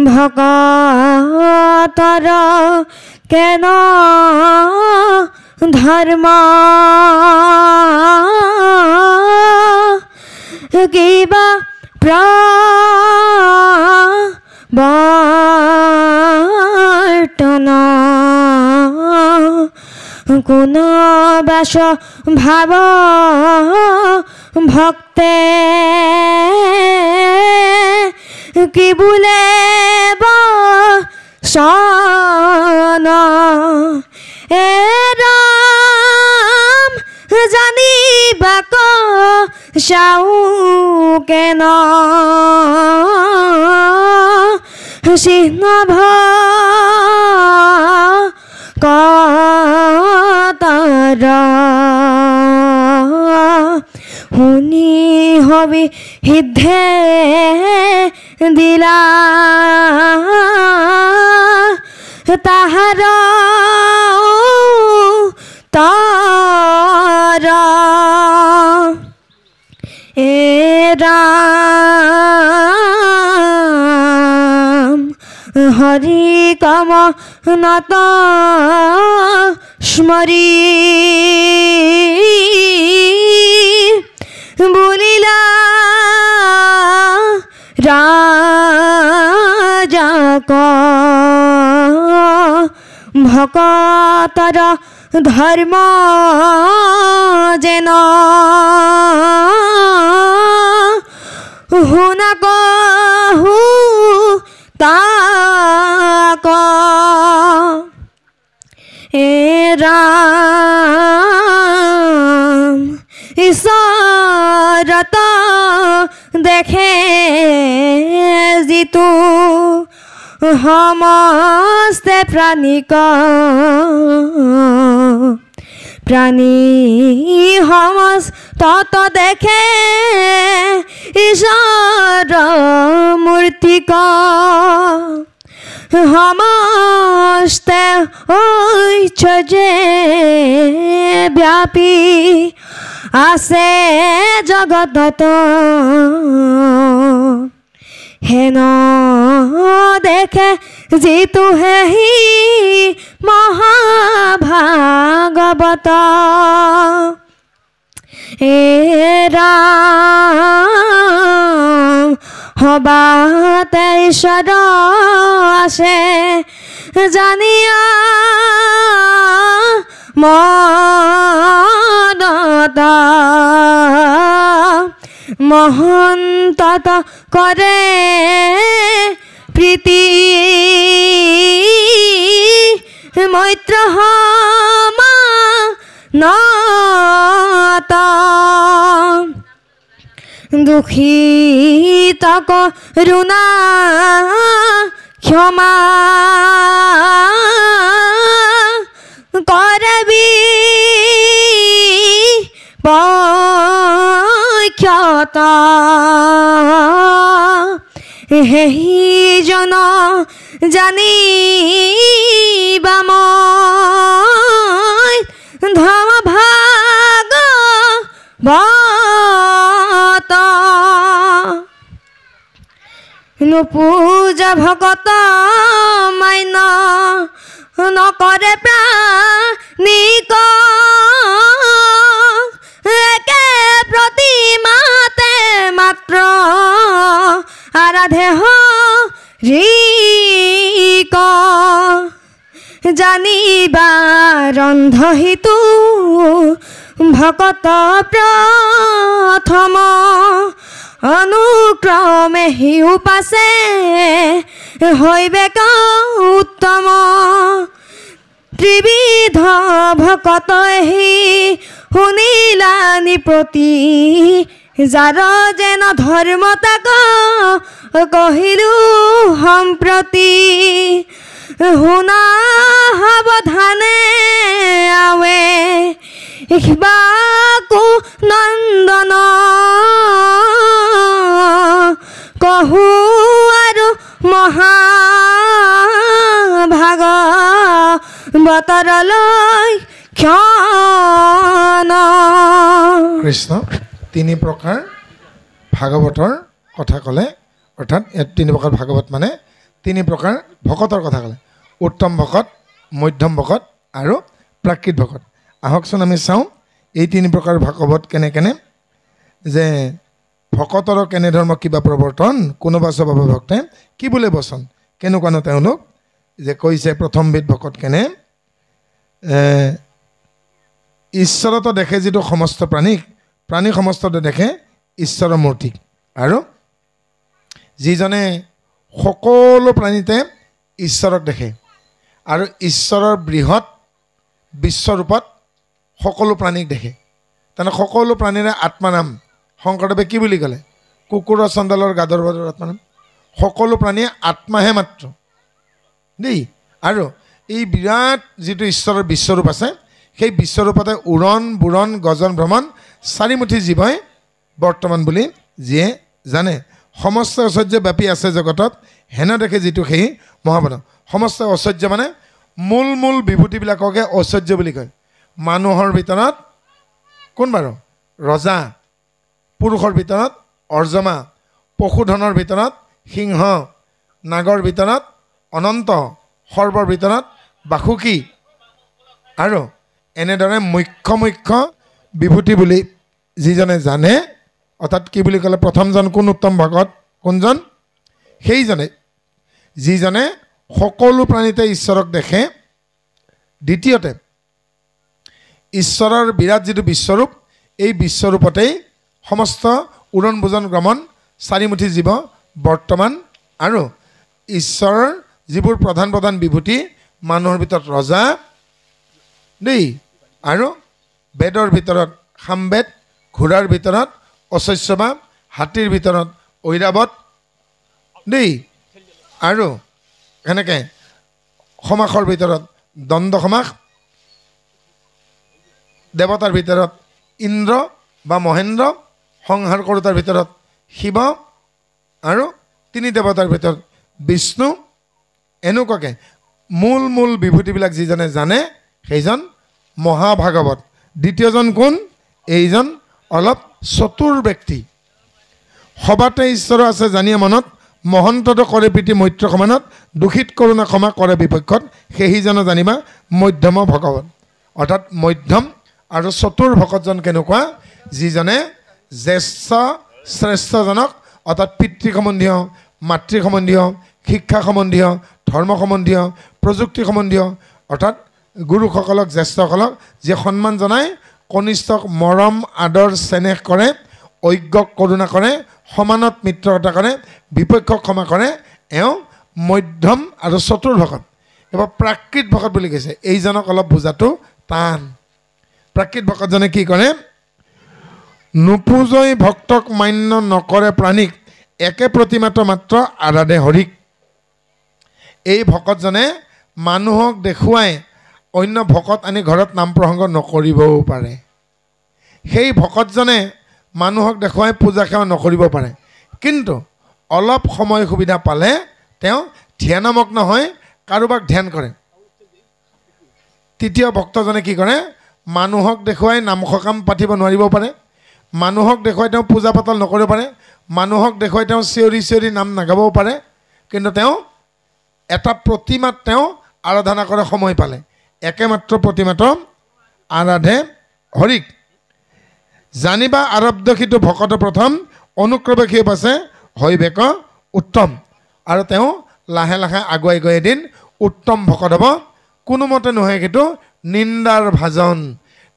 ভকতৰ কেন ধৰ্ম কিবা প্ৰবৰ্তন কোন বাস ভাৱ ভক্তে কি বোলে বচন এ ৰাম জানিবাক চাও কেন চিহ্ন ভকতৰ শুনি হবি সিদ্ধে দিলা তাহাৰ তৰ এ ৰাম হৰি কম নত স্মৰি বুলিলা ৰাজাক ভকতৰ ধৰ্ম যেন শুনা কহু তাক এ ৰাম ঈশ্বৰত দেখে যিটো সমস্তে প্ৰাণীক প্ৰাণী সমস্ত দেখে ঈশ্বৰ মূৰ্তিক সমস্তে ঐশ্বৰ্যে ব্যাপী আছে জগতত হেন দেখে যিটো হেহি মহাভাগৱত এ ৰাম সবাতে ঈশ্বৰ আছে জানিয়া মনত মহন্তত কৰে প্ৰীতি মৈত্ৰ সমানত দুখিত কৰুণা ক্ষমা কৰবি পক্ষত সেইজন জানিবা মই ধৰ্ম ভাগৱত নুপূজা ভকত মান্য নকৰে প্ৰাণীক একে প্ৰতিমাতে মাত্ৰ আৰাধে হৰিক জানিবা ৰন্ধহিতু ভকত প্ৰথম অনুক্ৰমে হিউ পাছে হৈবেক উত্তম ত্ৰিবিধ ভকত হি শুনিলানি প্ৰতি যাৰ যেন ধৰ্ম তাক কহিলো সম্প্ৰতি শুনা সাৱধানে আৱে ইখবাকু নন্দন কহু আৰু মহাভাগৱতলৈ ক্ষণ কৃষ্ণ তিনি প্ৰকাৰ ভাগৱতৰ কথা ক'লে অৰ্থাৎ তিনি প্ৰকাৰ ভাগৱত মানে তিনি প্ৰকাৰ ভকতৰ কথা ক'লে উত্তম ভকত মধ্যম ভকত আৰু প্ৰাকৃত ভকত আহকচোন আমি চাওঁ এই তিনি প্ৰকাৰ ভাগৱত কেনে যে ভকতৰ কেনেধৰণৰ কিবা প্ৰৱৰ্তন কোনোবা স্বভাৱ ভক্তে কি বোলে বচন কেনেকুৱানো তেওঁলোক যে কৈছে প্ৰথমবিধ ভকত কেনে ঈশ্বৰতো দেখে যিটো সমস্ত প্ৰাণী সমস্ততে দেখে ঈশ্বৰৰ মূৰ্তি আৰু যিজনে সকলো প্ৰাণীতে ঈশ্বৰক দেখে আৰু ঈশ্বৰৰ বৃহৎ বিশ্বৰূপত সকলো প্ৰাণীক দেখে তাৰমানে সকলো প্ৰাণীৰে আত্মানাম শংকৰদেৱে কি বুলি ক'লে কুকুৰৰ চণ্ডালৰ গাদৰ বাদৰ আত্মানাম সকলো প্ৰাণীয়ে আত্মাহে মাত্ৰ দেই আৰু এই বিৰাট যিটো ঈশ্বৰৰ বিশ্বৰূপ আছে সেই বিশ্বৰূপতে উৰণ বুৰণ গজন ভ্ৰমণ চাৰিমুঠি জীৱই বৰ্তমান বুলি যিয়ে জানে সমস্ত ঐশ্বৰ্য ব্যাপী আছে জগতত হেন দেখে যিটো সেই মহাবন সমস্ত ঐশ্বৰ্য মানে মূল বিভূতিবিলাককে ঐশ্বৰ্য বুলি কয় মানুহৰ ভিতৰত কোন বাৰু ৰজা পুৰুষৰ ভিতৰত অৰ্জমা পশুধনৰ ভিতৰত সিংহ নাগৰ ভিতৰত অনন্ত সৰ্বৰ ভিতৰত বাসুকী আৰু এনেদৰে মুখ্য বিভূতি বুলি যিজনে জানে অৰ্থাৎ কি বুলি ক'লে প্ৰথমজন কোন উত্তম ভকত কোনজন সেইজনে যিজনে সকলো প্ৰাণীতে ঈশ্বৰক দেখে দ্বিতীয়তে ঈশ্বৰৰ বিৰাট যিটো বিশ্বৰূপ এই বিশ্বৰূপতেই সমস্ত উৰণ বুজন গ্ৰমণ চাৰিমুঠি জীৱ বৰ্তমান আৰু ঈশ্বৰৰ যিবোৰ প্ৰধান বিভূতি মানুহৰ ভিতৰত ৰজা দেই আৰু বেদৰ ভিতৰত সামবেদ ঘোঁৰাৰ ভিতৰত অশস্যবা হাতীৰ ভিতৰত ঐৰাৱত দেই আৰু এনেকৈ সমাসৰ ভিতৰত দণ্ড সমাস দেৱতাৰ ভিতৰত ইন্দ্ৰ বা মহেন্দ্ৰ সংহাৰ কৰোতাৰ ভিতৰত শিৱ আৰু তিনি দেৱতাৰ ভিতৰত বিষ্ণু এনেকুৱাকৈ মূল বিভূতিবিলাক যিজনে জানে সেইজন মহাভাগৱত দ্বিতীয়জন কোন এইজন অলপ চতুৰ ব্যক্তি সবাতে ঈশ্বৰ আছে জানিয়ে মনত মহন্তটো কৰে প্ৰীতি মৈত্ৰ সমানত দুখিত কৰোণা ক্ষমা কৰে বিপক্ষত সেইজনে জানিবা মধ্যম ভগৱত অৰ্থাৎ মধ্যম আৰু চতুৰ ভকতজন কেনেকুৱা যিজনে জ্যেষ্ঠ শ্ৰেষ্ঠজনক অৰ্থাৎ পিতৃ সম্বন্ধীয় মাতৃ সম্বন্ধীয় শিক্ষা সম্বন্ধীয় ধৰ্ম সম্বন্ধীয় প্ৰযুক্তি সম্বন্ধীয় অৰ্থাৎ গুৰুসকলক জ্যেষ্ঠসকলক যি সন্মান জনায় কনিষ্ঠক মৰম আদৰ চেনেহ কৰে ঐক্যক কৰোণা কৰে সমানত মিত্ৰতা কৰে বিপক্ষক ক্ষমা কৰে এওঁ মধ্যম আৰু চতুৰ ভকত এবাৰ প্ৰাকৃত ভকত বুলি কৈছে এইজনক অলপ বুজাটো টান প্ৰাকৃত ভকতজনে কি কৰে নুপুজৈ ভক্তক মান্য নকৰে প্ৰাণীক একে প্ৰতিমাত মাত্ৰ আৰাধে হৰিক এই ভকতজনে মানুহক দেখুৱাই অন্য ভকত আনি ঘৰত নাম প্ৰসংগ নকৰিবও পাৰে সেই ভকতজনে মানুহক দেখুৱাই পূজা সেৱা নকৰিব পাৰে কিন্তু অলপ সময় সুবিধা পালে তেওঁ ধ্যানমগ্ন হৈ কাৰোবাক ধ্যান কৰে তৃতীয় ভক্তজনে কি কৰে মানুহক দেখুৱাই নাম সকাম পাতিব নোৱাৰিব পাৰে মানুহক দেখুৱাই তেওঁ পূজা পাতল নকৰিব পাৰে মানুহক দেখুৱাই তেওঁ চিঞৰি নাম নাগাবও পাৰে কিন্তু তেওঁ এটা প্ৰতিমাত তেওঁ আৰাধনা কৰে সময় পালে একেমাত্ৰ প্ৰতিমাত আৰাধে হৰিক জানিবা আৰব্ধখিত ভকত প্ৰথম অনুক্ৰমে পাছে হৈবেক উত্তম আৰু তেওঁ লাহে আগুৱাই গৈ এদিন উত্তম ভকত হ'ব কোনোমতে নহয় কিন্তু নিন্দাৰ ভাজন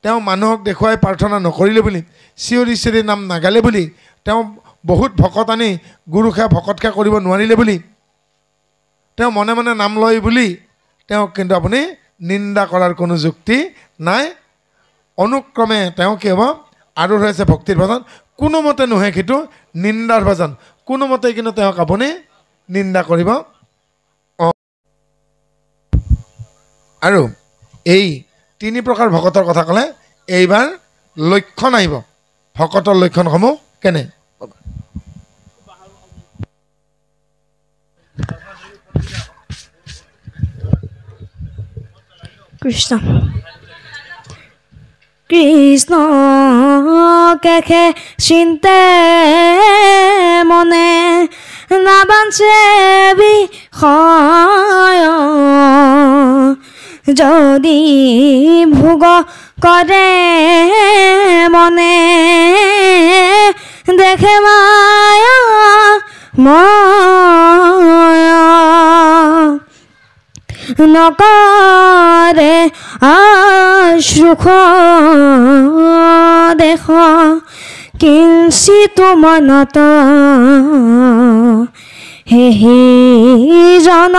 তেওঁ মানুহক দেখুৱাই প্ৰাৰ্থনা নকৰিলে বুলি চিঞৰি নাম নাগালে বুলি তেওঁ বহুত ভকত আনি গুৰুখা ভকতখা কৰিব নোৱাৰিলে বুলি তেওঁ মনে নাম লয় বুলি তেওঁ কিন্তু আপুনি নিন্দা কৰাৰ কোনো যুক্তি নাই অনুক্ৰমে তেওঁ কি হ'ব আৰু ৰৈছে ভক্তিৰ ভজন কোনোমতে নহয় কিন্তু নিন্দাৰ ভজন কোনোমতে কিন্তু তেওঁক আপুনি নিন্দা কৰিব আৰু এই তিনি প্ৰকাৰ ভকতৰ কথা ক'লে এইবাৰ লক্ষণ আহিব ভকতৰ লক্ষণসমূহ কেনে কৃষ্ণ কৃষ্ণ কেখে চিন্তে মনে নাবাঞ্চে হয় যদি ভোগ কৰে মনে দেখে মায়া মায়া নকৰে আশ্ৰুখ দেখ কিঞ্চিত মনত হেহি জন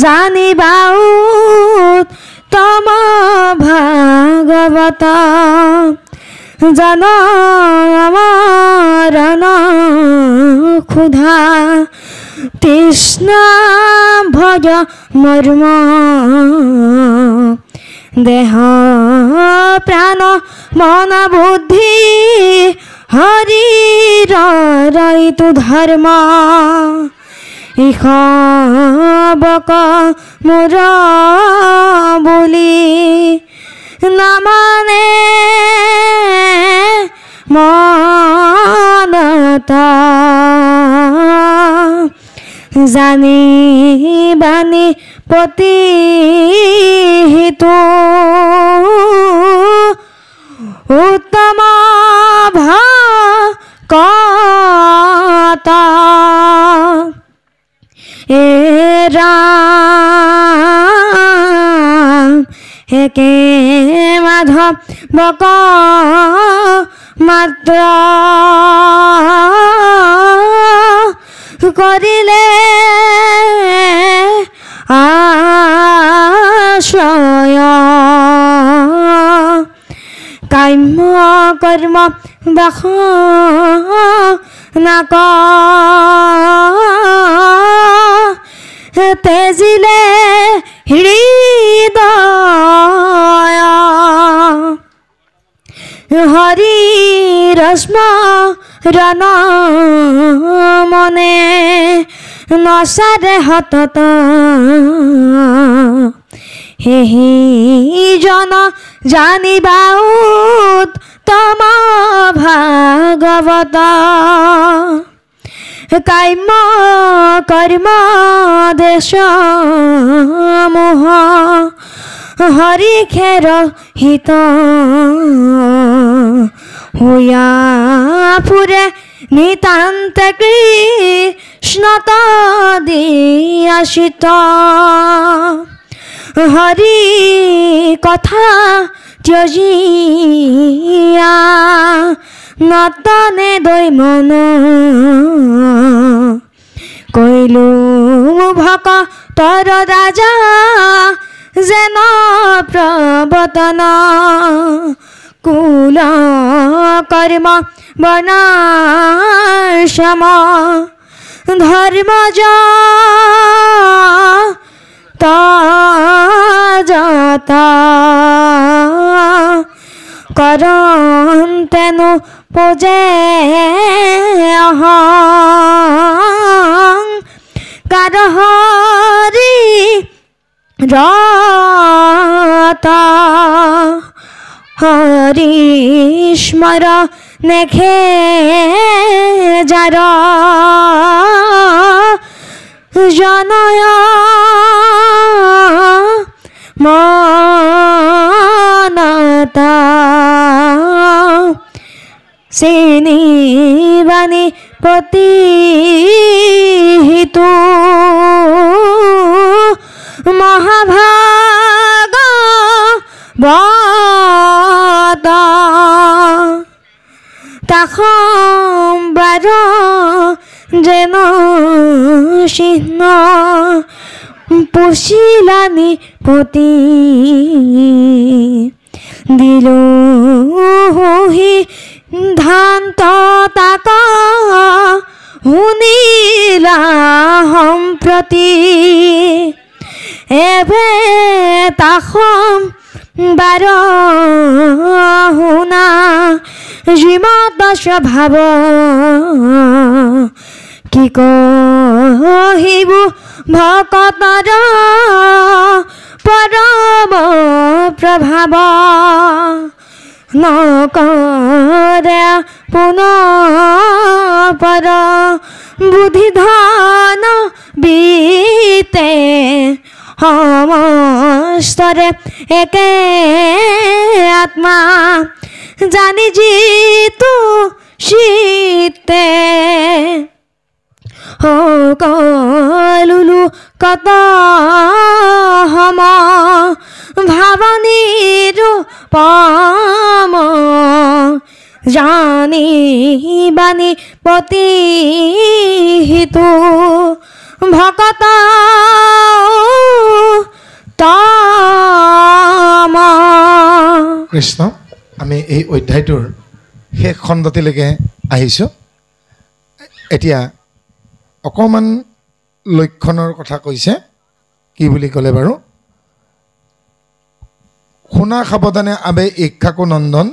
জানিবা উত্তম ভাগৱত জন মৰণ ক্ষুধা তৃষ্ণা ভজ মৰ্ম দেহ প্ৰাণ মন বুদ্ধি হৰিৰ এইটো ধৰ্ম ইষবক মোৰ বুলি নামানে মনতা জানি বানি প্ৰতিহিতো উত্তম ভাগৱত এ ৰাম একে মাধৱ বক মাত্ৰ কৰিলে আশ্ৰয় কাম্য কৰ্ম বাস নাক তেজিলে হৃদয় হৰি ৰশ্মৰণ মনে নচাৰে হতত হেহি জন জানিবা উত্তম ভাগৱত কাম্য কৰ্ম দেশ মোহ হৰি খেৰ হিত হুয়া ফুৰে নিতান্ত কৃষ্ণত দিয়াশিত হৰি কথা ত্যজিয়া নতনে দৈমন কৈলো ভকতৰ ৰাজা যেন প্ৰৱৰ্তন কুল কৰ্ম বৰ্ণাশ্ৰম ধৰ্মজ তজতা কৰন্তেনো পূজে কাৰ হৰি ৰতা হৰি স্মৰ নেখে যাৰ জনয় মনতা চিনি বানি প্ৰতিহিতো মহাভাগৱত তাখম্বাৰ যেন চিহ্ন পুছিলানি পতি দিলো সিদ্ধান্ত তাক শুনিলা সম্প্ৰতি এবে তাখম্বাৰ শুনা শ্ৰীমত স্বভাৱ কি কহিব ভকতৰ পৰম প্ৰভাৱ নকৰে পুনৰ পৰ বুদ্ধি ধন বিত চিত্তে সমস্তৰে একে আত্মা জানি যিটো চিত্তে সকলো কত সম ভাৱনীৰ পম জানি বাণী প্ৰতিহিতো ভকত তম। কৃষ্ণ, আমি এই অধ্যায়টোৰ শেষ খণ্ডটিলৈকে আহিছোঁ। এতিয়া অকণমান লক্ষণৰ কথা কৈছে। কি বুলি ক'লে বাৰু? শুনা সাৱধানে আবে ইক্ষাকু নন্দন,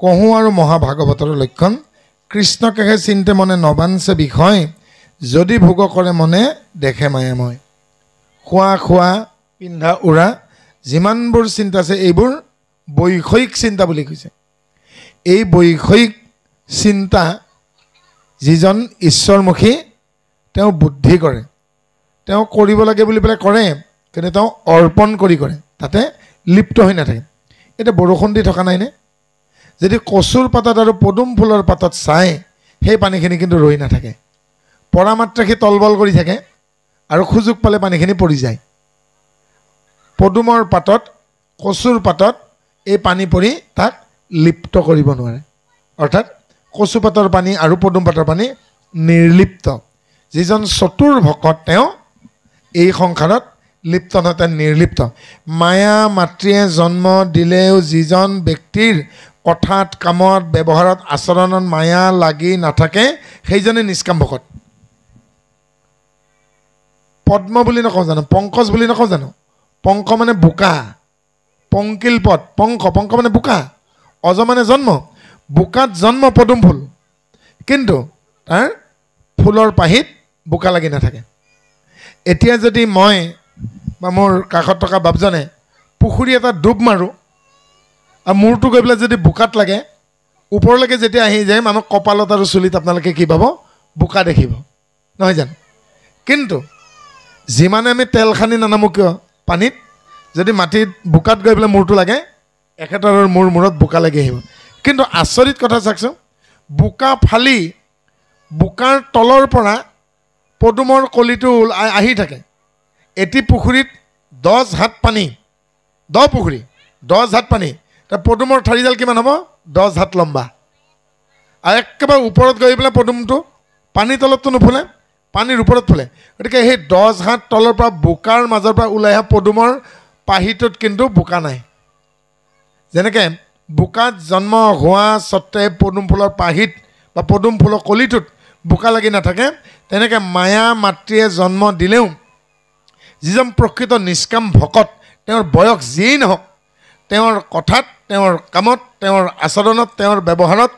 কহোঁ আৰু মহাভাগৱতৰ লক্ষণ। কৃষ্ণকেহে চিন্তে মনে নবাঞ্চে বিষয়, যদি ভোগ কৰে মনে দেখে মায়াময়। খোৱা খোৱা, পিন্ধা উৰা, যিমানবোৰ চিন্তা আছে এইবোৰ বৈষয়িক চিন্তা বুলি কৈছে। এই বৈষয়িক চিন্তা যিজন ঈশ্বৰমুখী তেওঁ বুদ্ধি কৰে, তেওঁ কৰিব লাগে বুলি পেলাই কৰে, কিন্তু তেওঁ অৰ্পণ কৰি কৰে, তাতে লিপ্ত হৈ নাথাকে। এতিয়া বৰষুণ দি থকা নাইনে? যদি কচুৰ পাতত আৰু পদুম ফুলৰ পাতত চাই সেই পানীখিনি কিন্তু ৰৈ নাথাকে, পৰা মাত্ৰে সি তলবল কৰি থাকে আৰু সুযোগ পালে পানীখিনি পৰি যায়। পদুমৰ পাতত, কচুৰ পাতত এই পানী পৰি তাক লিপ্ত কৰিব নোৱাৰে। অৰ্থাৎ কচু পাতৰ পানী আৰু পদুম পাতৰ পানী নিৰ্লিপ্ত। যিজন চতুৰ ভকত তেওঁ এই সংসাৰত লিপ্ত নহয়, তেওঁ নিৰ্লিপ্ত। মায়া মাতৃয়ে জন্ম দিলেও যিজন ব্যক্তিৰ কথাত, কামত, ব্যৱহাৰত, আচৰণত মায়া লাগি নাথাকে সেইজনে নিষ্কাম ভকত। পদ্ম বুলি নকওঁ জানো? পংকজ বুলি নকওঁ জানো? পংক মানে বোকা, পংকিল পদ, পংক, পংক মানে বোকা, অজ মানে জন্ম। বোকাত জন্ম পদুম ফুল, কিন্তু তাৰ ফুলৰ পাহিত বোকা লাগি নাথাকে। এতিয়া যদি মই বা মোৰ কাষত থকা বাপজনে পুখুৰী এটা ডুব মাৰোঁ আৰু মূৰটো গৈ পেলাই যদি বোকাত লাগে, ওপৰলৈকে যেতিয়া আহি যায় মানুহক কপালত আৰু চুলিত আপোনালোকে কি পাব? বোকা দেখিব, নহয় জানো? কিন্তু যিমানে আমি তেল সানি নানামো কিয় পানীত, যদি মাটিত বোকাত গৈ পেলাই মূৰটো লাগে একেটাৰ মূৰত বোকা লাগি আহিব। কিন্তু আচৰিত কথা চাওকচোন, বোকা ফালি বোকাৰ তলৰ পৰা পদুমৰ কলিটো আহি থাকে। এটি পুখুৰীত 10 হাত পানী, দ পুখুৰী 10 হাত পানী, তাৰ পদুমৰ ঠাৰিডাল কিমান হ'ব? 10 হাত লম্বা। আৰু একেবাৰে ওপৰত গৈ পেলাই পদুমটো পানীৰ তলততো নুফুলে, পানীৰ ওপৰত ফুলে। গতিকে সেই 10 হাত তলৰ পৰা বোকাৰ মাজৰ পৰা ওলাই অহা পদুমৰ পাহিটোত কিন্তু বোকা নাই। যেনেকৈ বোকাত জন্ম হোৱা স্বত্তে পদুম ফুলৰ পাহিত বা পদুম ফুলৰ কলিটোত বোকা লাগি নাথাকে, তেনেকৈ মায়া মাতৃয়ে জন্ম দিলেও যিজন প্ৰকৃত নিষ্কাম ভকত, তেওঁৰ বয়স যিয়েই নহওক, তেওঁৰ কথাত, তেওঁৰ কামত, তেওঁৰ আচৰণত, তেওঁৰ ব্যৱহাৰত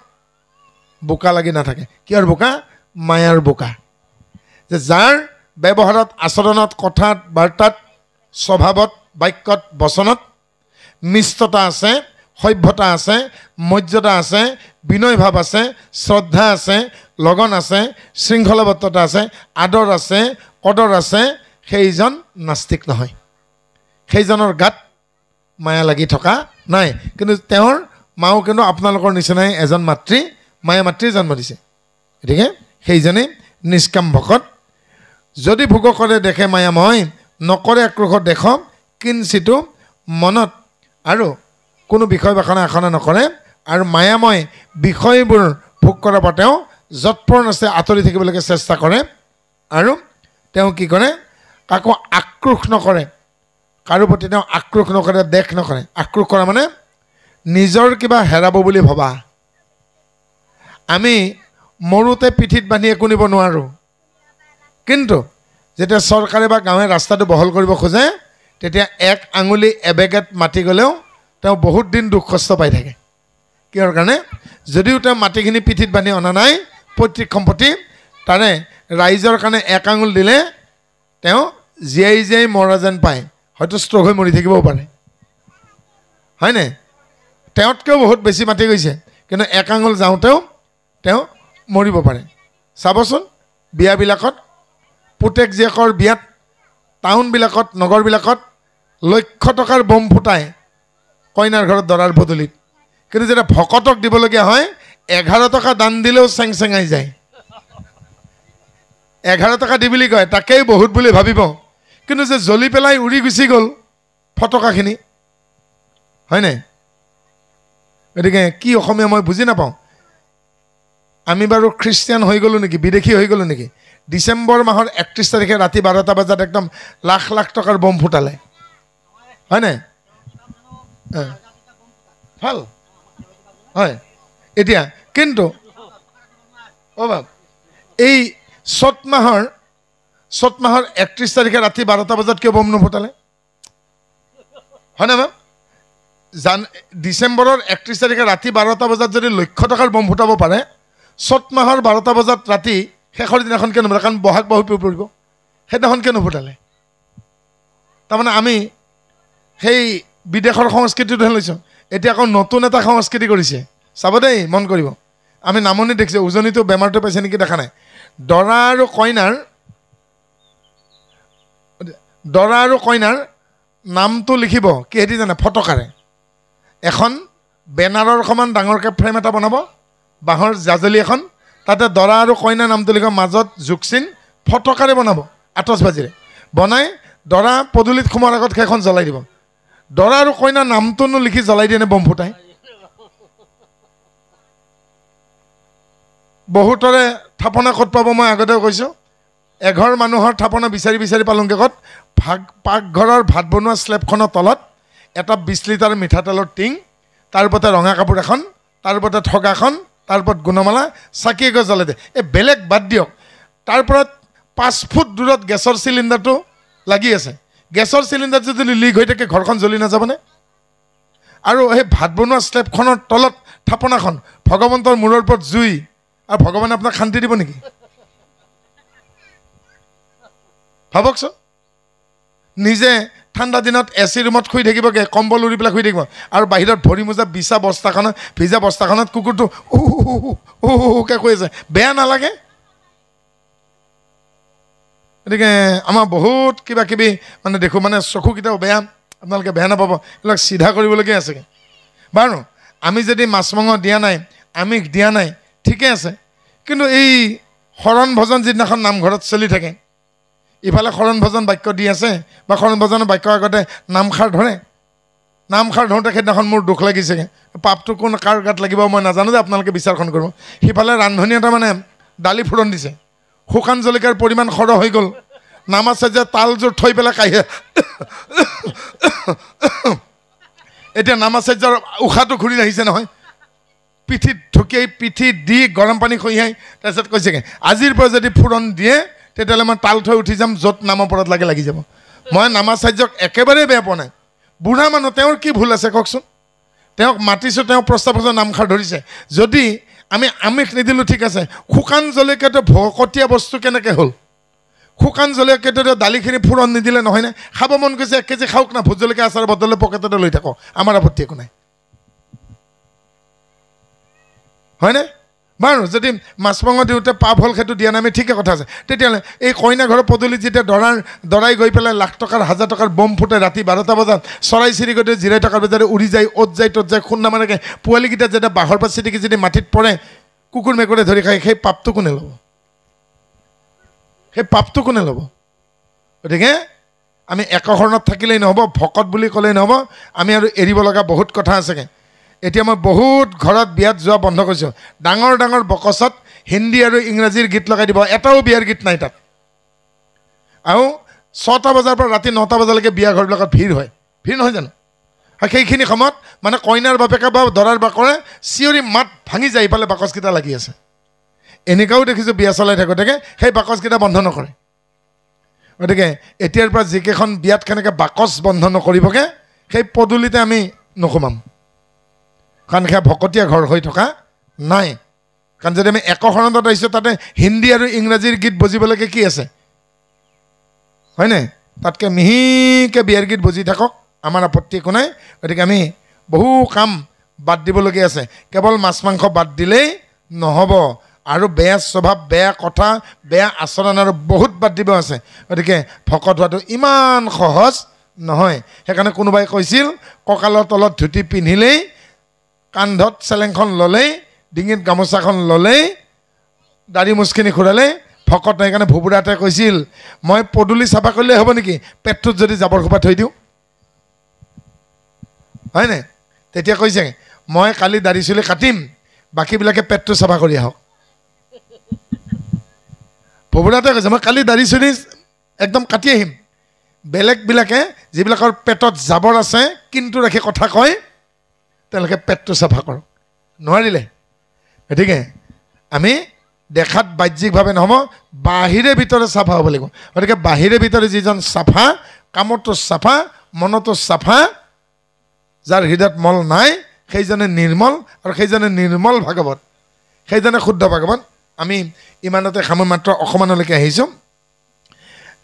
বোকা লাগি নাথাকে। কিহৰ বোকা? মায়াৰ বোকা। যে যাৰ ব্যৱহাৰত, আচৰণত, কথাত, বাৰ্তাত, স্বভাৱত, বাক্যত, বচনত মিষ্টতা আছে, সভ্যতা আছে, মৰ্যাদা আছে, বিনয় ভাৱ আছে, শ্ৰদ্ধা আছে, লগন আছে, শৃংখলাবদ্ধতা আছে, আদৰ আছে, কদৰ আছে, সেইজন নাস্তিক নহয়। সেইজনৰ গাত মায়া লাগি থকা নাই। কিন্তু তেওঁৰ মাও কিন্তু আপোনালোকৰ নিচিনাই এজন মাতৃ, মায়া মাতৃ জন্ম দিছে। গতিকে সেইজনেই নিষ্কাম ভকত। যদি ভোগ কৰে দেখে মায়াময়, নকৰে আক্ৰোশত দেখ কিঞ্চিতো মনত, আৰু কোনো বিষয় বাসনা আসনা নকৰে, আৰু মায়াময় বিষয়বোৰ ভোগ কৰাৰ পৰা তেওঁ যৎপৰ আছে আঁতৰি থাকিবলৈকে চেষ্টা কৰে। আৰু তেওঁ কি কৰে? কাকো আক্ৰোশ নকৰে, কাৰো প্ৰতি তেওঁ আক্ৰোশ নকৰে, দেশ নকৰে। আক্ৰোশ কৰা মানে নিজৰ কিবা হেৰাব বুলি ভবা। আমি মৰোতে পিঠিত বান্ধি একো নিব নোৱাৰোঁ, কিন্তু যেতিয়া চৰকাৰে বা গাঁৱে ৰাস্তাটো বহল কৰিব খোজে, তেতিয়া এক আঙুলি এবেগেট মাটি গ'লেও তেওঁ বহুত দিন দুখ কষ্ট পাই থাকে। কিহৰ কাৰণে? যদিও তেওঁ মাটিখিনি পিঠিত বান্ধি অনা নাই, পৈতৃক সম্পত্তি, তাৰে ৰাইজৰ কাৰণে এক আঙুল দিলে তেওঁ জীয়াই জীয়াই মৰা যেন পায়, হয়তো ষ্ট্ৰক হৈ মৰি থাকিবও পাৰে, হয়নে? তেওঁতকৈও বহুত বেছি মাটি গৈছে, কিন্তু এক আঙুল যাওঁতেও তেওঁ মৰিব পাৰে। চাবচোন বিয়াবিলাকত পুতেক জীয়েকৰ বিয়াত টাউনবিলাকত নগৰবিলাকত লক্ষ টকাৰ বম ফুটায় কইনাৰ ঘৰত দৰাৰ বদলিত, কিন্তু যেতিয়া ভকতক দিবলগীয়া হয় 11 টকা দান দিলেও চেং চেঙাই যায়। 11 টকা দি বুলি কয়, তাকেই বহুত বুলি ভাবিব, কিন্তু যে জ্বলি পেলাই উৰি গুচি গ'ল ফটকাখিনি, হয়নে? গতিকে কি অসমীয়া মই বুজি নাপাওঁ। আমি বাৰু খ্ৰীষ্টিয়ান হৈ গ'লোঁ নেকি, বিদেশী হৈ গ'লোঁ নেকি? ডিচেম্বৰ মাহৰ 31 তাৰিখে ৰাতি 12টা বজাত একদম লাখ লাখ টকাৰ বম ফুটালে, হয়নে? ভাল হয়। এতিয়া কিন্তু এই চ'ত মাহৰ 31 তাৰিখে ৰাতি 12টা বজাত কিয় বম নুফুটালে, হয়নে মেম? ডিচেম্বৰৰ 31 তাৰিখে ৰাতি 12টা বজাত যদি লক্ষ টকাৰ বম ফুটাব পাৰে, চ'ত মাহৰ 12টা বজাত ৰাতি শেষৰ দিনাখন কিয় নুফুটালে? কাৰণ বহাগ বাহু পৰিব, সেইদিনাখন কিয় নুফুটালে? তাৰমানে আমি সেই বিদেশৰ সংস্কৃতিটোহে লৈছোঁ, এতিয়া আকৌ নতুন এটা সংস্কৃতি কৰিছে। চাব দেই, মন কৰিব। আমি নামনি দেখিছোঁ, উজনিটো বেমাৰটো পাইছে নেকি দেখা নাই। দৰা আৰু কইনাৰ নামটো লিখিব কিহেঁতি জানে? ফটকাৰে। এখন বেনাৰৰ সমান ডাঙৰকৈ ফ্ৰেম এটা বনাব, বাঁহৰ জাজলি এখন, তাতে দৰা আৰু কইনাৰ নামটো লিখিব, মাজত জোকচিন, ফটকাৰে বনাব, আতচবাজিৰে বনাই দৰা পদূলিত সোমোৱাৰ আগত সেইখন জ্বলাই দিব। দৰা আৰু কইনাৰ নামটোনো লিখি জ্বলাই দিয়ে নে বম ফুটাই? বহুতৰে থাপনা ক'ত পাব মই আগতেও কৈছোঁ, এঘৰ মানুহৰ থাপনা বিচাৰি বিচাৰি পালোঁগৈ ক'ত? পাকঘৰৰ ভাত বনোৱা শ্লেবখনৰ তলত এটা 20 লিটাৰ মিঠাতেলৰ টিং, তাৰ ওপৰতে ৰঙা কাপোৰ এখন, তাৰ ওপৰতে ঠগাখন, তাৰ ওপৰত গুণমালা, চাকি এগছ জ্বলাই দিয়ে। এই বেলেগ বাদ দিয়ক, তাৰ ওপৰত 5 ফুট দূৰত গেছৰ চিলিণ্ডাৰটো লাগি আছে। গেছৰ চিলিণ্ডাৰটো যদি লিক হৈ থাকে ঘৰখন জ্বলি নাযাবনে? আৰু সেই ভাত বনোৱা শ্লেবখনৰ তলত থাপনাখন, ভগৱন্তৰ মূৰৰ ওপৰত জুই, আৰু ভগৱানে আপোনাক শান্তি দিব নেকি? ভাবকচোন। নিজে ঠাণ্ডা দিনত AC ৰুমত শুই থাকিবগৈ, কম্বল উৰি পেলাই শুই থাকিব, আৰু বাহিৰত ভৰি মোজা ভিজা বস্তাখনত কুকুৰটো কে কৈ আছে, বেয়া নালাগে? গতিকে আমাৰ বহুত কিবা কিবি মানে দেখোঁ, মানে চকুকেইটাও বেয়া, আপোনালোকে বেয়া নাপাব, এইবিলাক চিধা কৰিবলগীয়া আছে। বাৰু আমি যদি মাছ মাংস দিয়া নাই, আমিষ দিয়া নাই, ঠিকে আছে, কিন্তু এই শৰণ ভজন যিদিনাখন নামঘৰত চলি থাকে, ইফালে শৰণ ভজন বাক্য দি আছে, বা শৰণ ভজনৰ বাক্য আগতে নামষাৰ ধৰে, নামষাৰ ধৰোঁতে সেইদিনাখন মোৰ দুখ লাগিছেগৈ। পাপটো কোন কাৰ গাত লাগিব মই নাজানো, যে আপোনালোকে বিচাৰখন কৰিব। সিফালে ৰান্ধনি এটা মানে দালি ফোৰণ দিছে, শুকান জলকীয়াৰ পৰিমাণ সৰহ হৈ গ'ল, নামাচাৰ্যে তালযোৰ থৈ পেলাই কাঢ়ি, এতিয়া নামাচাৰ্যৰ উশাহটো ঘূৰি আহিছে নহয়, পিঠিত ঢুকিয়াই পিঠি দি গৰম পানী খহিয়াই তাৰপিছত কৈছেগৈ, আজিৰ পৰা যদি ফোৰণ দিয়ে তেতিয়াহ'লে মই তাল থৈ উঠি যাম, য'ত নামৰ ওপৰত লাগি যাব। মই নামাচাৰ্যক একেবাৰেই বেয়া পোৱা নাই, বুঢ়া মানুহ, তেওঁৰ কি ভুল আছে কওকচোন? তেওঁক মাতিছোঁ, তেওঁ প্ৰস্তাৱৰ নামষাৰ ধৰিছে। যদি আমি আমিষ নিদিলোঁ ঠিক আছে, শুকান জলকীয়াটো ভকতীয়া বস্তু কেনেকৈ হ'ল? শুকান জলকীয়াটো দালিখিনি ফোৰণ নিদিলে নহয়নে? খাব মন গৈছে 1 কেজি খাওক না, ভোট জলকীয়া আচাৰ বদলে পকেটতে লৈ থাকক, আমাৰ আপত্তি একো নাই, হয়নে? বাৰু যদি মাছ মাংস দিওঁতে পাপ হ'ল, সেইটো দিয়া নাই আমি, ঠিকে কথা আছে। তেতিয়াহ'লে এই কইনা ঘৰৰ পদূলিত যেতিয়া দৰাই গৈ পেলাই লাখ টকাৰ 1000 টকাৰ বম ফুটে ৰাতি 12টা বজাত, চৰাই চিৰিকটি জিৰাই টকাৰ বজাৰে উৰি যায়, অ'ত যায় ত'ত যায়, খুন্দা মাৰেগৈ, পোৱালিকেইটা যেতিয়া বাঁহৰ পৰা চিটিকি যদি মাটিত পৰে, কুকুৰ মেকুৰে ধৰি খায়, সেই পাপটো কোনে ল'ব? সেই পাপটো কোনে ল'ব? গতিকে আমি একশৰণত থাকিলেই নহ'ব, ভকত বুলি ক'লেই নহ'ব, আমি আৰু এৰিব লগা বহুত কথা আছেগৈ। এতিয়া মই বহুত ঘৰত বিয়াত যোৱা বন্ধ কৰিছোঁ, ডাঙৰ ডাঙৰ বকচত হিন্দী আৰু ইংৰাজীৰ গীত লগাই দিব, এটাও বিয়াৰ গীত নাই তাত। আৰু 6টা বজাৰ পৰা ৰাতি 9টা বজালৈকে বিয়া ঘৰবিলাকত ভিৰ হয়, ভিৰ নহয় জানো? সেইখিনি সময়ত মানে কইনাৰ বাপেকে বা দৰাৰ বাকৰে চিঞৰি মাত ভাঙি যায়, ইফালে বাকচকেইটা লাগি আছে। এনেকুৱাও দেখিছোঁ বিয়া চলাই থাকোঁতে সেই বাকচকেইটা বন্ধ নকৰে। গতিকে এতিয়াৰ পৰা যিকেইখন বিয়াত কেনেকৈ বাকচ বন্ধ নকৰিবগৈ, সেই পদূলিতে আমি নোসোমাম, কাৰণ সেয়া ভকতীয়া ঘৰ হৈ থকা নাই। কাৰণ যদি আমি একশৰণত আহিছোঁ, তাতে হিন্দী আৰু ইংৰাজীৰ গীত বজিবলৈকে কি আছে, হয়নে? তাতকৈ মিহিকৈ বিয়াৰ গীত বজি থাকক, আমাৰ আপত্তি একো নাই। গতিকে আমি বহু কাম বাদ দিবলগীয়া আছে, কেৱল মাছ মাংস বাদ দিলেই নহ'ব, আৰু বেয়া স্বভাৱ বেয়া কথা বেয়া আচৰণ আৰু বহুত বাদ দিব আছে গতিকে ভকত হোৱাটো ইমান সহজ নহয় সেইকাৰণে কোনোবাই কৈছিল কঁকালৰ তলত ধুতি পিন্ধিলেই কান্ধত চেলেংখন ল'লেই ডিঙিত গামোচাখন ল'লেই দাড়ি মুচখিনি খুৰালেই ভকত নাই কাৰণে ভুবুৰাতে কৈছিল মই পদূলি চাফা কৰিলে হ'ব নেকি পেটটোত যদি জাবৰ খোপা থৈ দিওঁ হয়নে তেতিয়া কৈছে মই কালি দাড়ি চুলি কাটিম বাকীবিলাকে পেটটো চাফা কৰি আহক ভুবুৰাতে কৈছে মই কালি দাড়ি চুলি একদম কাটি আহিম বেলেগবিলাকে যিবিলাকৰ পেটত জাবৰ আছে কিন্তু ৰাখি কথা কয় তেওঁলোকে পেটটো চাফা কৰক নোৱাৰিলে গতিকে আমি দেখাত বাহ্যিকভাৱে নহ'ব বাহিৰে ভিতৰে চাফা হ'ব লাগিব গতিকে বাহিৰে ভিতৰে যিজন চাফা কামতো চাফা মনতো চাফা যাৰ হৃদয়ত মল নাই সেইজনে নিৰ্মল আৰু সেইজনে নিৰ্মল ভাগৱত সেইজনে শুদ্ধ ভাগৱত আমি ইমানতে সামৰি মাত্ৰ অকমানলৈকে আহিছোঁ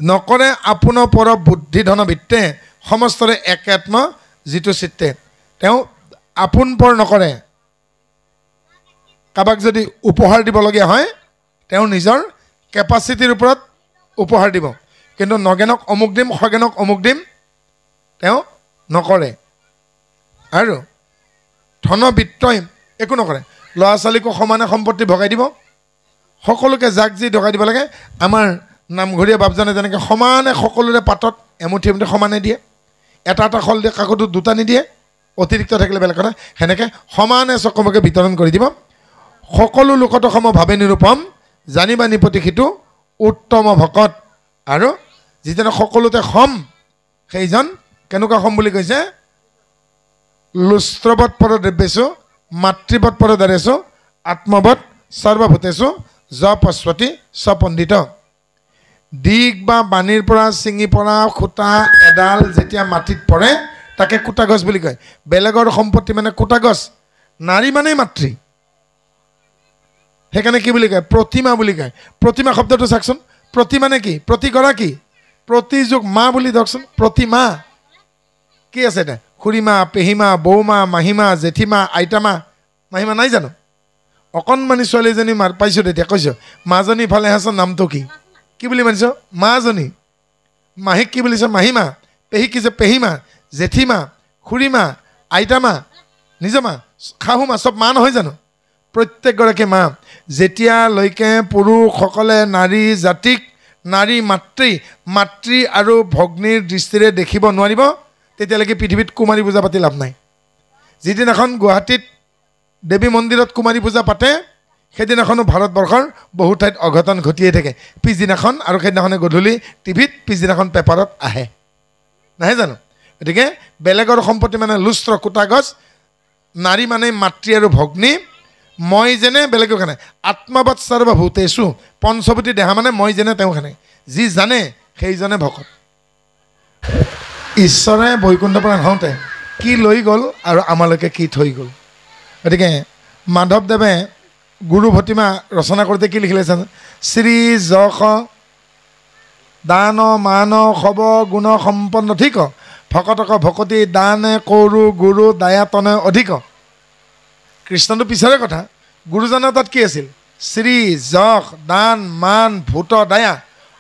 নকৰে আপোন পৰ বুদ্ধি ধন বিত্তে সমস্তৰে একাত্ম যিটো চিত্তে তেওঁ আপোন পৰ নকৰে কাৰোবাক যদি উপহাৰ দিবলগীয়া হয় তেওঁ নিজৰ কেপাচিটিৰ ওপৰত উপহাৰ দিব কিন্তু নগেনক অমুক দিম খগেনক অমুক দিম তেওঁ নকৰে আৰু ধন বিত্তই একো নকৰে ল'ৰা ছোৱালীকো সমানে সম্পত্তি ভগাই দিব সকলোকে যাক যি ভগাই দিব লাগে আমাৰ নামঘৰীয়া বাপজনে যেনেকৈ সমানে সকলোৰে পাতত এমুঠি এমুঠি সমানে দিয়ে এটা এটা ফল দিয়ে কাকতো দুটা নিদিয়ে অতিৰিক্ত থাকিলে বেলেগ কথা সেনেকৈ সমানে চকমকে বিতৰণ কৰি দিব সকলো লোকত সম ভাৱে নিৰূপম জানিবা নিপতি সিটো উত্তম ভকত আৰু যিজনে সকলোতে সম সেইজন কেনেকুৱা সম বুলি কৈছে লুস্ত্ৰবৎ পৰ দ্ৰব্যেষু মাতৃবৎ পৰ দ্বাৰেষু আত্মবৎ সৰ্বভূতেষু য পশ্বতি স্বপণ্ডিত দিগ বা বাণীৰ পৰা ছিঙি পৰা খুটা এডাল যেতিয়া মাটিত পৰে তাকে কুটা গছ বুলি কয় বেলেগৰ সম্পত্তি মানে কুটা গছ নাৰী মানেই মাতৃ সেইকাৰণে কি বুলি কয় প্ৰতিমা বুলি কয় প্ৰতিমা শব্দটো চাওকচোন প্ৰতি মানে কি প্ৰতিগৰাকী প্ৰতিযুগ মা বুলি ধৰকচোন প্ৰতিমা কি আছে এতিয়া খুৰীমা পেহীমা বৌমা মাহীমা জেঠীমা আইতামা মাহীমা নাই জানো অকণমানি ছোৱালী এজনী পাইছোঁ তেতিয়া কৈছোঁ মাজনী ইফালে আছ নামটো কি বুলি মানিছ মাজনী মাহীক কি বুলিছ মাহীমা পেহীক কি পেহীমা জেঠীমা খুৰীমা আইতামা নিজমা শাহুমা চব মা নহয় জানো প্ৰত্যেকগৰাকী মা যেতিয়ালৈকে পুৰুষসকলে নাৰী জাতিক নাৰী মাতৃ আৰু ভগ্নীৰ দৃষ্টিৰে দেখিব নোৱাৰিব তেতিয়ালৈকে পৃথিৱীত কুমাৰী পূজা পাতি লাভ নাই যিদিনাখন গুৱাহাটীত দেৱী মন্দিৰত কুমাৰী পূজা পাতে সেইদিনাখনো ভাৰতবৰ্ষৰ বহু ঠাইত অঘটন ঘটিয়ে থাকে পিছদিনাখন আৰু সেইদিনাখনে গধূলি টিভিত পিছদিনাখন পেপাৰত আহে নাহে জানো গতিকে বেলেগৰ সম্পত্তি মানে লুস্ত্ৰ কুটা গছ নাৰী মানে মাতৃ আৰু ভগ্নী মই যেনে বেলেগৰ কাৰণে আত্মবৎ সৰ্বভূতেষু পঞ্চভূতি দেহা মানে মই যেনে তেওঁ খানে যি জানে সেইজনে ভকত ঈশ্বৰে বৈকুণ্ঠৰ পৰা হওঁতে কি লৈ গ'ল আৰু আমালৈকে কি থৈ গ'ল গতিকে মাধৱদেৱে গুৰু ভতিমা ৰচনা কৰোঁতে কি লিখিলে শ্ৰী যশ দান মান শৱ গুণ সম্পন্ন ঠিক ভকতক ভকতি দানে কৰু গুৰু দায়াতনে অধিক কৃষ্ণটো পিছৰে কথা গুৰুজনৰ তাত কি আছিল শ্ৰী যশ দান মান ভূত দায়া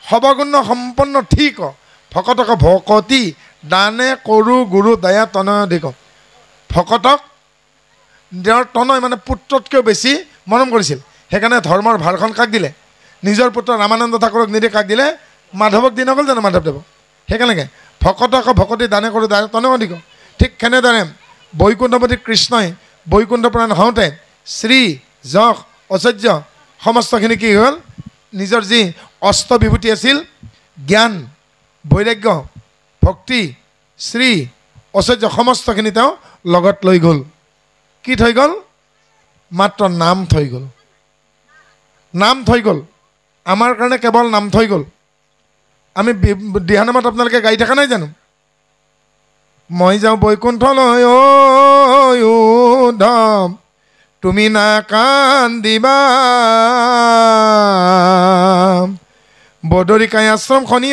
শৱগুণ সম্পন্ন ঠিক ভকতক ভকতি দানে কৰু গুৰু দায়া তনয় অধিক ভকতক তেওঁৰ তনয় মানে পুত্ৰতকৈও বেছি মৰম কৰিছিল সেইকাৰণে ধৰ্মৰ ভাৰখন কাক দিলে নিজৰ পুত্ৰ ৰামানন্দ ঠাকুৰক নিদি কাক দিলে মাধৱক দি নগ'ল জানো মাধৱদেৱক সেইকাৰণে ভকতক ভকতি দানে কৰু দায়া তনয় অধিক ঠিক কেনেদৰে বৈকুণ্ঠপতি কৃষ্ণই বৈকুণ্ঠ প্ৰাণ হওঁতে শ্ৰী যশ ঐশ্বৰ্য সমস্তখিনি কি হ'ল নিজৰ যি অষ্টবিভূতি আছিল জ্ঞান বৈৰাগ্য ভক্তি শ্ৰী ঐশ্বৰ্য সমস্তখিনি তেওঁ লগত লৈ গ'ল কি থৈ গ'ল মাত্ৰ নাম থৈ গ'ল আমাৰ কাৰণে কেৱল নাম থৈ গ'ল আমি দিহানামত আপোনালোকে গাই থকা নাই জানো মই যাওঁ বৈকুণ্ঠলৈ ধাম তুমি না কান্দিবা বদৰিকাই আশ্ৰমখনি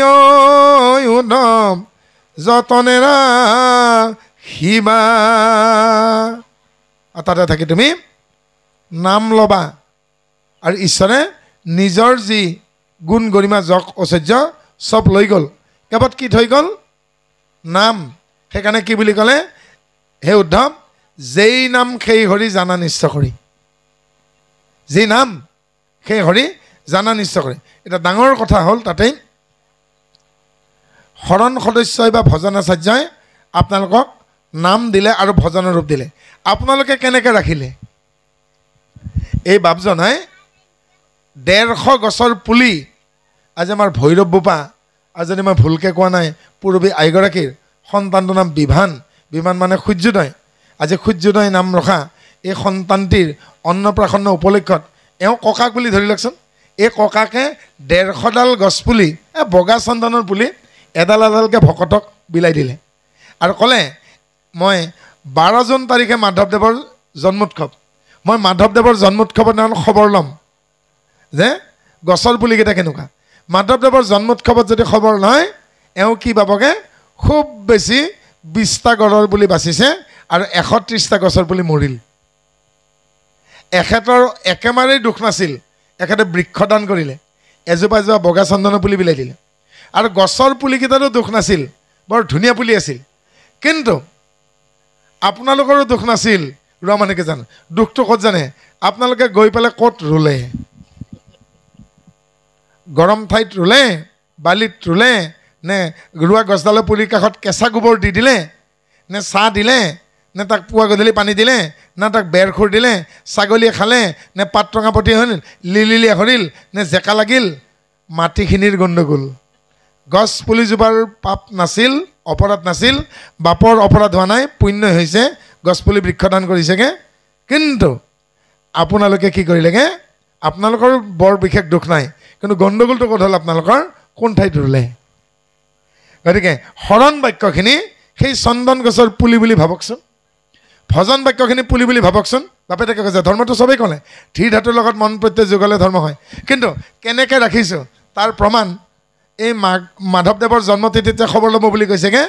ধাম যতনেৰা শিবা তাতে থাকি তুমি নাম ল'বা আৰু ঈশ্বৰে নিজৰ যি গুণ গৰিমা যশ ঐশ্বৰ্য চব লৈ গ'ল, কেৱল কি থৈ গ'ল? নাম। সেইকাৰণে কি বুলি ক'লে? হে উদ্ধৱ, যেই নাম সেই হৰি জানা নিশ্চয় কৰি। যি নাম সেই হৰি জানা নিশ্চয় কৰি। এটা ডাঙৰ কথা হ'ল তাতেই শৰণ সদস্যই বা ভজনাচাৰ্যই আপোনালোকক নাম দিলে আৰু ভজনৰ ৰূপ দিলে। আপোনালোকে কেনেকৈ ৰাখিলে? এই বাপজনাই 150 গছৰ পুলি, আজি আমাৰ ভৈৰৱ বোপা, আজি যদি মই ভুলকৈ কোৱা নাই, পূৰ্বী আইগৰাকীৰ সন্তানটোৰ নাম বিভান। বিমান মানে সূৰ্যোদয়। আজি সূৰ্যোদয় নাম ৰখা এই সন্তানটিৰ অন্নপ্ৰাশন্ন উপলক্ষত এওঁ ককাক বুলি ধৰি লওকচোন, এই ককাকে 150ডাল গছপুলি, বগা চন্দনৰ পুলি এডাল এডালকৈ ভকতক বিলাই দিলে আৰু ক'লে, মই 12 জুন তাৰিখে মাধৱদেৱৰ জন্মোৎসৱ, মই মাধৱদেৱৰ জন্মোৎসৱৰ দিনাখন খবৰ ল'ম যে গছৰ পুলিকেইটা কেনেকুৱা। মাধৱদেৱৰ জন্মোৎসৱত যদি খবৰ লয়, এওঁ কি পাবগৈ? খুব বেছি 20টা গড়ৰ পুলি বাচিছে আৰু 130টা গছৰ পুলি মৰিল। এখেতৰ একেবাৰেই দুখ নাছিল, এখেতে বৃক্ষদান কৰিলে, এজোপা এজোপা বগা চন্দনৰ পুলি বিলাই দিলে। আৰু গছৰ পুলিকেইটাৰো দুখ নাছিল, বৰ ধুনীয়া পুলি আছিল। কিন্তু আপোনালোকৰো দুখ নাছিল, ৰোৱা মানুহে জানে দুখটো ক'ত জানে? আপোনালোকে গৈ পেলাই ক'ত ৰুলে? গৰম ঠাইত ৰুলে, বালিত ৰুলে, নে ৰোৱা গছডালৰ পুলিৰ কাষত কেঁচা গোবৰ দি দিলে, নে চাহ দিলে, নে তাক পুৱা গধূলি পানী দিলে, নে তাক বেৰ খুৰ দিলে, ছাগলীয়ে খালে, নে পাত ৰঙাপতি হ'ল, লিলিলিয়া সৰিল, নে জেকা লাগিল? মাটিখিনিৰ গণ্ডগোল। গছ পুলিজোপাৰ পাপ নাছিল, অপৰাধ নাছিল, বাপৰ অপৰাধ হোৱা নাই, পুণ্য হৈছে, গছপুলি বৃক্ষদান কৰিছেগৈ। কিন্তু আপোনালোকে কি কৰিলেগৈ? আপোনালোকৰ বৰ বিশেষ দুখ নাই, কিন্তু গণ্ডগোলটো ক'ত হ'ল? আপোনালোকৰ কোন ঠাইত ৰুলে? গতিকে শৰণ বাক্যখিনি সেই চন্দন গছৰ পুলি বুলি ভাবকচোন, ভজন বাক্যখিনি পুলি বুলি ভাবকচোন। বাপেতে কৈছে ধৰ্মটো চবেই ক'লে, ধীৰ ধাতুৰ লগত মন প্ৰত্যয় যোগালে ধৰ্ম হয়। কিন্তু কেনেকৈ ৰাখিছোঁ তাৰ প্ৰমাণ এই মাধৱদেৱৰ জন্মতিথিত খবৰ ল'ব বুলি কৈছেগৈ।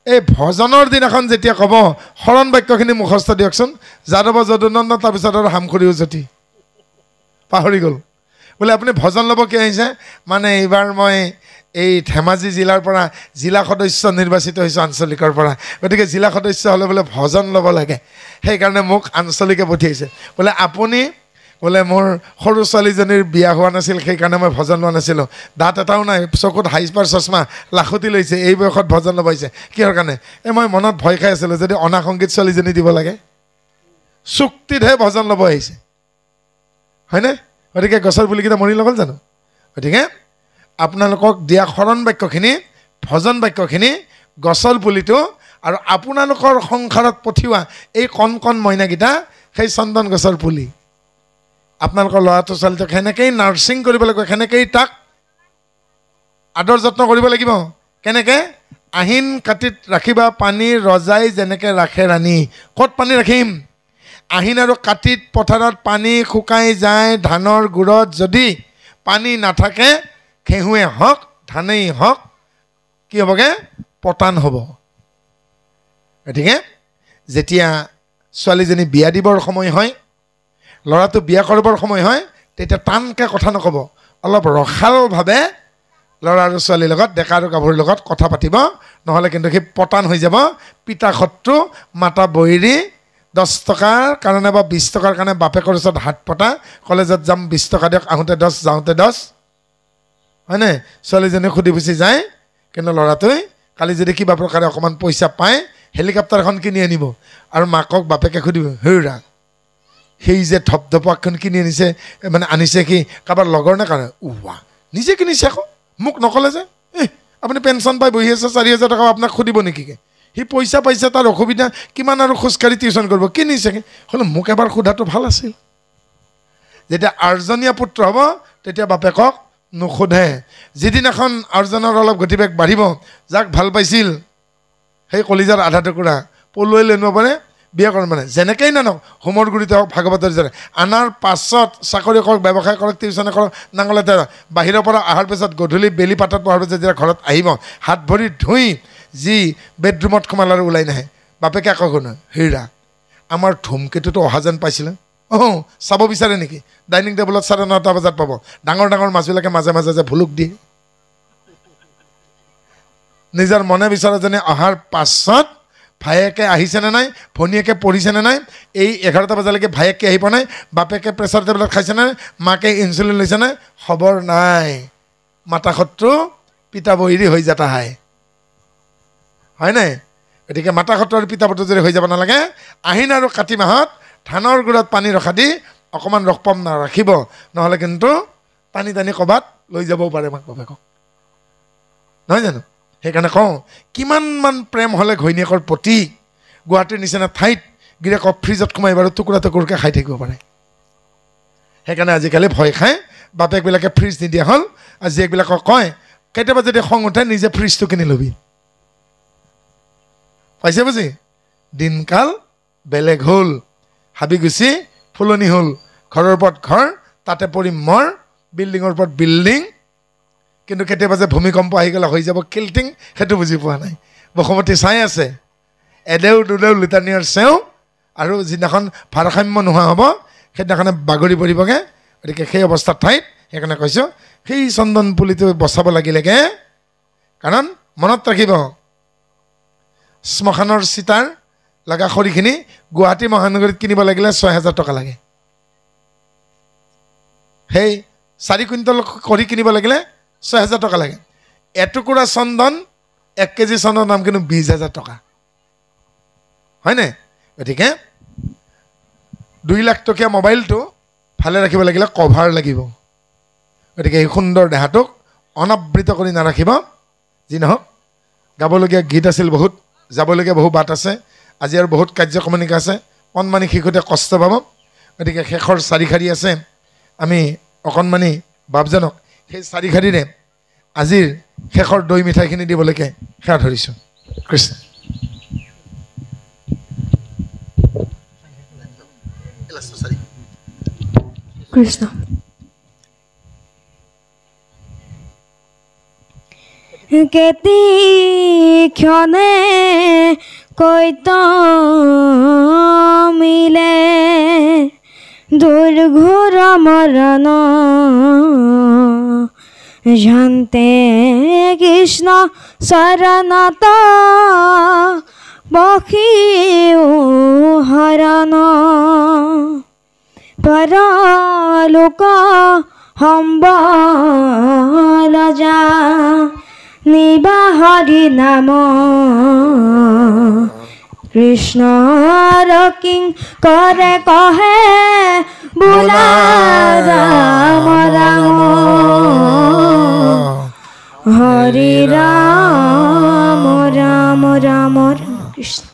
এই ভজনৰ দিনাখন যেতিয়া ক'ব শৰণ বাক্যখিনি মুখস্থ দিয়কচোন, যাদৱ যদুনন্দন, তাৰপিছত আৰু হামখুৰি উজতি পাহৰি গ'ল বোলে। আপুনি ভজন ল'ব কি আহিছে? মানে এইবাৰ মই এই ধেমাজি জিলাৰ পৰা জিলা সদস্য নিৰ্বাচিত হৈছোঁ আঞ্চলিকৰ পৰা, গতিকে জিলা সদস্য হ'লে বোলে ভজন ল'ব লাগে, সেইকাৰণে মোক আঞ্চলিকে পঠিয়াইছে বোলে। আপুনি বোলে মোৰ সৰু ছোৱালীজনীৰ বিয়া হোৱা নাছিল, সেইকাৰণে মই ভজন লোৱা নাছিলোঁ, দাঁত এটাও নাই, চকুত হাইপাৰ চশমা, লাখুটি লৈছে, এই বয়সত ভজন ল'ব আহিছে। কিহৰ কাৰণে? মই মনত ভয় খাই আছিলোঁ, যদি অনাসংগীত ছোৱালীজনী দিব লাগে, চুক্তিতহে ভজন ল'ব আহিছে, হয়নে? গতিকে গছৰ পুলিকেইটা মৰি নগ'ল জানো? গতিকে আপোনালোকক দিয়া শৰণ বাক্যখিনি, ভজন বাক্যখিনি, গছৰ পুলিটো আৰু আপোনালোকৰ সংসাৰত পঠিওৱা এই কণ কণ মইনাকেইটা সেই চন্দন গছৰ পুলি। আপোনালোকৰ ল'ৰাটো ছোৱালীটোক সেনেকৈয়ে নাৰ্ছিং কৰিব লাগিব, সেনেকৈয়ে তাক আদৰ যত্ন কৰিব লাগিব। কেনেকৈ? আহিন কাতিত ৰাখিবা পানী ৰজাই যেনেকৈ ৰাখে ৰাণী। ক'ত পানী ৰাখিম? আহিন আৰু কাতিত পথাৰত পানী শুকাই যায়, ধানৰ গুড়ত যদি পানী নাথাকে, ঘেঁহুৱে হওক ধানেই হওক কি হ'বগৈ? পতান হ'ব। গতিকে যেতিয়া ছোৱালীজনী বিয়া দিবৰ সময় হয়, ল'ৰাটো বিয়া কৰিবৰ সময় হয়, তেতিয়া টানকৈ কথা নক'ব, অলপ ৰসালভাৱে ল'ৰা আৰু ছোৱালীৰ লগত, ডেকা আৰু গাভৰুৰ লগত কথা পাতিব, নহ'লে কিন্তু সেই পতান হৈ যাব। পিতা শত্ৰু, মাতা বৈৰী, 10 টকাৰ কাৰণে বা 20 টকাৰ কাৰণে বাপেকৰ ওচৰত হাত পতা, কলেজত যাম 20 টকা দিয়ক, আহোঁতে 10, যাওঁতে 10, হয়নে? ছোৱালীজনীয়ে সুধি পুচি যায়, কিন্তু ল'ৰাটোৱে কালি যদি কিবা প্ৰকাৰে অকণমান পইচা পায়, হেলিকপ্টাৰ এখন কিনি আনিব আৰু মাকক বাপেকে সুধিব, হেৰা সেই যে ধপধপাকখন কিনি আনিছে, মানে আনিছে কি কাৰোবাৰ লগৰ নে কাৰণে? উৱা, নিজে কিনিছে আকৌ, মোক নক'লে যে। আপুনি পেঞ্চন পাই বহি আছে, 4,000 টকা আপোনাক সুধিব নেকি? সি পইচা পাইছে, তাৰ অসুবিধা কিমান আৰু খোজকাঢ়ি টিউশ্যন কৰিব, কিনিছেগৈ। হ'লে মোক এবাৰ সোধাটো ভাল আছিল। যেতিয়া আৰ্জনীয়া পুত্ৰ হ'ব, তেতিয়া বাপেকক নোসোধে। যিদিনাখন আৰ্জনৰ অলপ গতিবেগ বাঢ়িব, যাক ভাল পাইছিল সেই কলিজাৰ আধা টুকুৰা পলুৱাই লৈ আনিব পাৰে, বিয়া কৰে মানে যেনেকেই নানক, হোমৰ গুৰিতে হওক, ভাগৱতৰ যেনে আনাৰ পাছত চাকৰি কৰক, ব্যৱসায় কৰক, টিউশ্যনে কৰক, নাঙলতে বাহিৰৰ পৰা অহাৰ পিছত গধূলি বেলি পাতত পঢ়াৰ পিছত যেতিয়া ঘৰত আহিব, হাত ভৰি ধুই যি বেডৰুমত সোমাল আৰু ওলাই নাহে, বাপেকে আকৌ শুনে, হেৰা আমাৰ ধুমকেতুটো অহা যেন পাইছিলে, চাব বিচাৰে নেকি ডাইনিং টেবুলত 9:30 বজাত পাব ডাঙৰ ডাঙৰ মাছবিলাকে মাজে মাজে যে ভুলুক দিয়ে নিজৰ মনে বিচৰাজনে অহাৰ পাছত ভায়েকে আহিছেনে নাই ভনীয়েকে পঢ়িছেনে নাই এই 11টা বজালৈকে ভায়েকে আহি পোৱা নাই বাপেকে প্ৰেছাৰ টেবলেট খাইছেনে মাকে ইনচুলিন লৈছেনে খবৰ নাই মাতা শত্ৰু পিতা বৈৰী হৈ যাতা হয় নাই গতিকে মাতা শত্ৰু আৰু পিতা পুত্ৰ যদি হৈ যাব নালাগে আহিন আৰু কাতি মাহত ধানৰ গুড়ত পানী ৰখা দি অকণমান ৰসপম ৰাখিব নহ'লে কিন্তু পানী টানি ক'ৰবাত লৈ যাবও পাৰে মাক বাপেকক নহয় জানো সেইকাৰণে কওঁ কিমানমান প্ৰেম হ'লে ঘৈণীয়েকৰ প্ৰতি গুৱাহাটীৰ নিচিনা ঠাইত গিৰিয়েকক ফ্ৰিজত সোমাই বাৰু টুকুৰা টুকুৰকৈ খাই থাকিব পাৰে সেইকাৰণে আজিকালি ভয় খাই বাপেকবিলাকে ফ্ৰিজ নিদিয়া হ'ল আৰু জীয়েকবিলাকক কয় কেতিয়াবা যদি খং উঠে নিজে ফ্ৰিজটো কিনি ল'বি পাইছে বুজি দিনকাল বেলেগ হ'ল হাবিগুচি ফুলনি হ'ল ঘৰৰ ওপৰত ঘৰ তাতে পৰি মৰ বিল্ডিঙৰ ওপৰত বিল্ডিং কিন্তু কেতিয়াবা যে ভূমিকম্প আহি গ'লে হৈ যাব কিল্টিং সেইটো বুজি পোৱা নাই বসুমতী চাই আছে এদেউ দুদেউ লিটানিয়াৰ চেও আৰু যিদিনাখন ভাৰসাম্য নোহোৱা হ'ব সেইদিনাখনে বাগৰি পৰিবগৈ গতিকে সেই অৱস্থাত ঠাইত সেইকাৰণে কৈছোঁ সেই চন্দন পুলিটো বচাব লাগিলেগে কাৰণ মনত ৰাখিব শ্মশানৰ চিতাৰ লগা খৰিখিনি গুৱাহাটী মহানগৰীত কিনিব লাগিলে 6,000 টকা লাগে সেই 4 কুইণ্টল খৰি কিনিব লাগিলে 6,000 টকা লাগে এটুকুৰা চন্দন 1 কেজি চন্দনৰ দাম কিন্তু 20,000 টকা হয়নে গতিকে 2 লাখ টকীয়া মোবাইলটো ভালে ৰাখিব লাগিলে কভাৰ লাগিব গতিকে এই সুন্দৰ দেহাটোক অনাবৃত কৰি নাৰাখিব যি নহওক গাবলগীয়া গীত আছিল বহুত যাবলগীয়া বহু বাট আছে আজি আৰু বহুত কাৰ্যক্ৰমণিকা আছে কণমানি শিশুতে কষ্ট পাব গতিকে শেষৰ 4 শাৰী আছে আমি অকণমানি বাপজনক সেই 4 শাৰীৰে আজিৰ শেষৰ দৈ মিঠাইখিনি দিবলৈকে সেৱা ধৰিছোঁ কৃষ্ণ কৃষ্ণ কেতি ক্ষণে কৈত মিলে দুৰ্ঘোৰ মৰণ জানতে কৃষ্ণ শৰণত বসিও হৰণ পৰলোক সম্বল যা নিবা হৰি নাম কৃষ্ণৰ কিং কৰে কহে বোলা ৰাম ৰাম হৰি ৰাম ৰাম ৰাম কৃষ্ণ